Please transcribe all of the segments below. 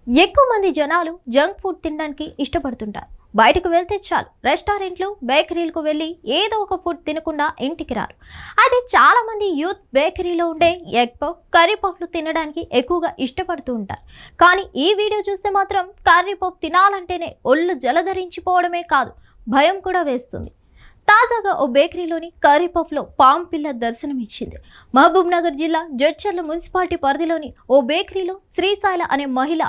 ఎక్కువ మంది జనాలు జంక్ ఫుడ్ తినడానికి ఇష్టపడుతుంటారు. బయటకు వెళ్తే చాలు రెస్టారెంట్లు, బేకరీలకు వెళ్ళి ఏదో ఒక ఫుడ్ తినకుండా ఇంటికి రారు. అయితే చాలా మంది యూత్ బేకరీలో ఉండే ఎగ్ పఫ్, కర్రీ పఫ్లు తినడానికి ఎక్కువగా ఇష్టపడుతూ ఉంటారు. కానీ ఈ వీడియో చూస్తే మాత్రం కర్రీ పఫ్ తినాలంటేనే ఒళ్ళు జలధరించిపోవడమే కాదు, భయం కూడా వేస్తుంది. తాజాగా ఓ బేకరీలోని కర్రీ పఫ్లో పాము పిల్ల దర్శనమిచ్చింది. మహబూబ్ నగర్ జిల్లా జడ్చర్ల మున్సిపాలిటీ పరిధిలోని ఓ బేకరీలో శ్రీశైల అనే మహిళ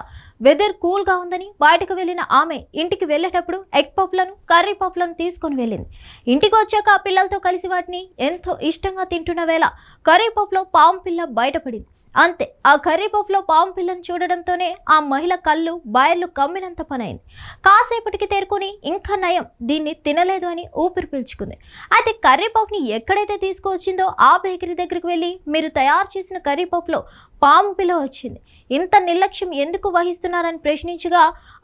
వెదర్ కూల్గా ఉందని బయటకు వెళ్ళిన ఆమె ఇంటికి వెళ్ళేటప్పుడు ఎగ్ పఫ్లను, కర్రీ పఫ్లను తీసుకొని వెళ్ళింది. ఇంటికి వచ్చాక ఆ పిల్లలతో కలిసి వాటిని ఎంతో ఇష్టంగా తింటున్న వేళ కర్రీ పఫ్లో పాము పిల్ల బయటపడింది. అంతే, ఆ కర్రీ పఫ్లో పాము పిల్లను చూడడంతోనే ఆ మహిళ కళ్ళు బాయర్లు కమ్మినంత పనైంది. కాసేపటికి తేరుకొని ఇంకా నయం దీన్ని తినలేదు అని ఊపిరి పీల్చుకుంది. అయితే కర్రీ పఫ్ని ఎక్కడైతే తీసుకువచ్చిందో ఆ బేకరీ దగ్గరికి వెళ్ళి మీరు తయారు చేసిన కర్రీ పఫ్లో పాము పిల్ల వచ్చింది, ఇంత నిర్లక్ష్యం ఎందుకు వహిస్తున్నారని ప్రశ్నించగా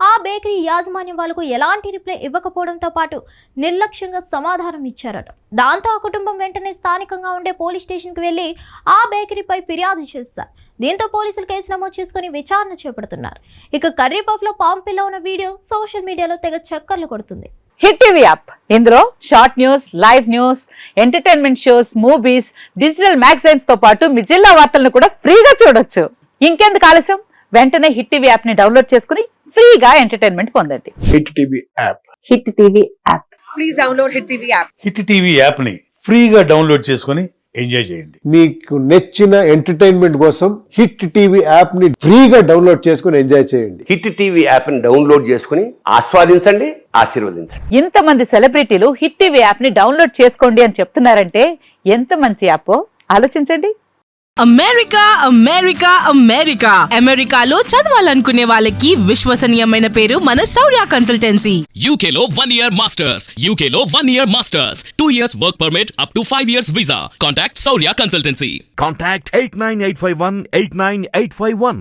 ఆ బేకరీ యాజమాన్యం వాళ్ళకు ఎలాంటి రిప్లై ఇవ్వకపోవడంతో పాటు నిర్లక్ష్యంగా సమాధానం ఇచ్చారట. దాంతో ఆ కుటుంబం వెంటనే స్థానికంగా ఉండే పోలీస్ స్టేషన్కి వెళ్ళి ఆ బేకరీపై ఫిర్యాదు చేశారు. దీంతో పోలీసులు కేసు నమోదు చేసుకుని విచారణ చేపడుతున్నారు. ఇక కర్రీ పఫ్లో పాము పిల్ల ఉన్న వీడియో సోషల్ మీడియాలో తెగ చక్కర్లు కొడుతుంది. హిట్ టీవీ యాప్, ఇందులో short news, live news, entertainment shows, movies, digital magazines తో పాటు మీ జిల్లా వార్తలను కూడా ఫ్రీగా చూడొచ్చు. ఇంకెందుకు ఆలస్యం, వెంటనే హిట్ టీవీ యాప్ ని డౌన్లోడ్ చేసుకుని ఫ్రీగా ఎంటర్టైన్మెంట్ పొందండి. Hit TV app. Hit TV app. Please download hit TV app. Hit TV app ని ఫ్రీగా డౌన్లోడ్ చేసుకుని ఎంజాయ్ చేయండి. మీకు నచ్చిన ఎంటర్టైన్మెంట్ కోసం హిట్ టీవీ యాప్ ని ఫ్రీగా డౌన్లోడ్ చేసుకుని ఎంజాయ్ చేయండి. హిట్ టీవీ యాప్ ని డౌన్లోడ్ చేసుకుని ఆస్వాదించండి, ఆశీర్వదించండి. ఇంతమంది సెలబ్రిటీలు హిట్ టీవీ యాప్ ని డౌన్లోడ్ చేసుకోండి అని చెప్తున్నారంటే ఎంత మంచి యాప్ ఆలోచించండి. అమెరికా అమెరికా అమెరికా అమెరికాలో చదవాలనుకునే వాళ్ళకి విశ్వసనీయమైన పేరు మన శౌర్య కన్సల్టెన్సీ. UK లో 1 year masters. UK లో 1 year masters. 2 years work permit up to 5 years visa. Contact Saurya Consultancy. Contact 89851 89851.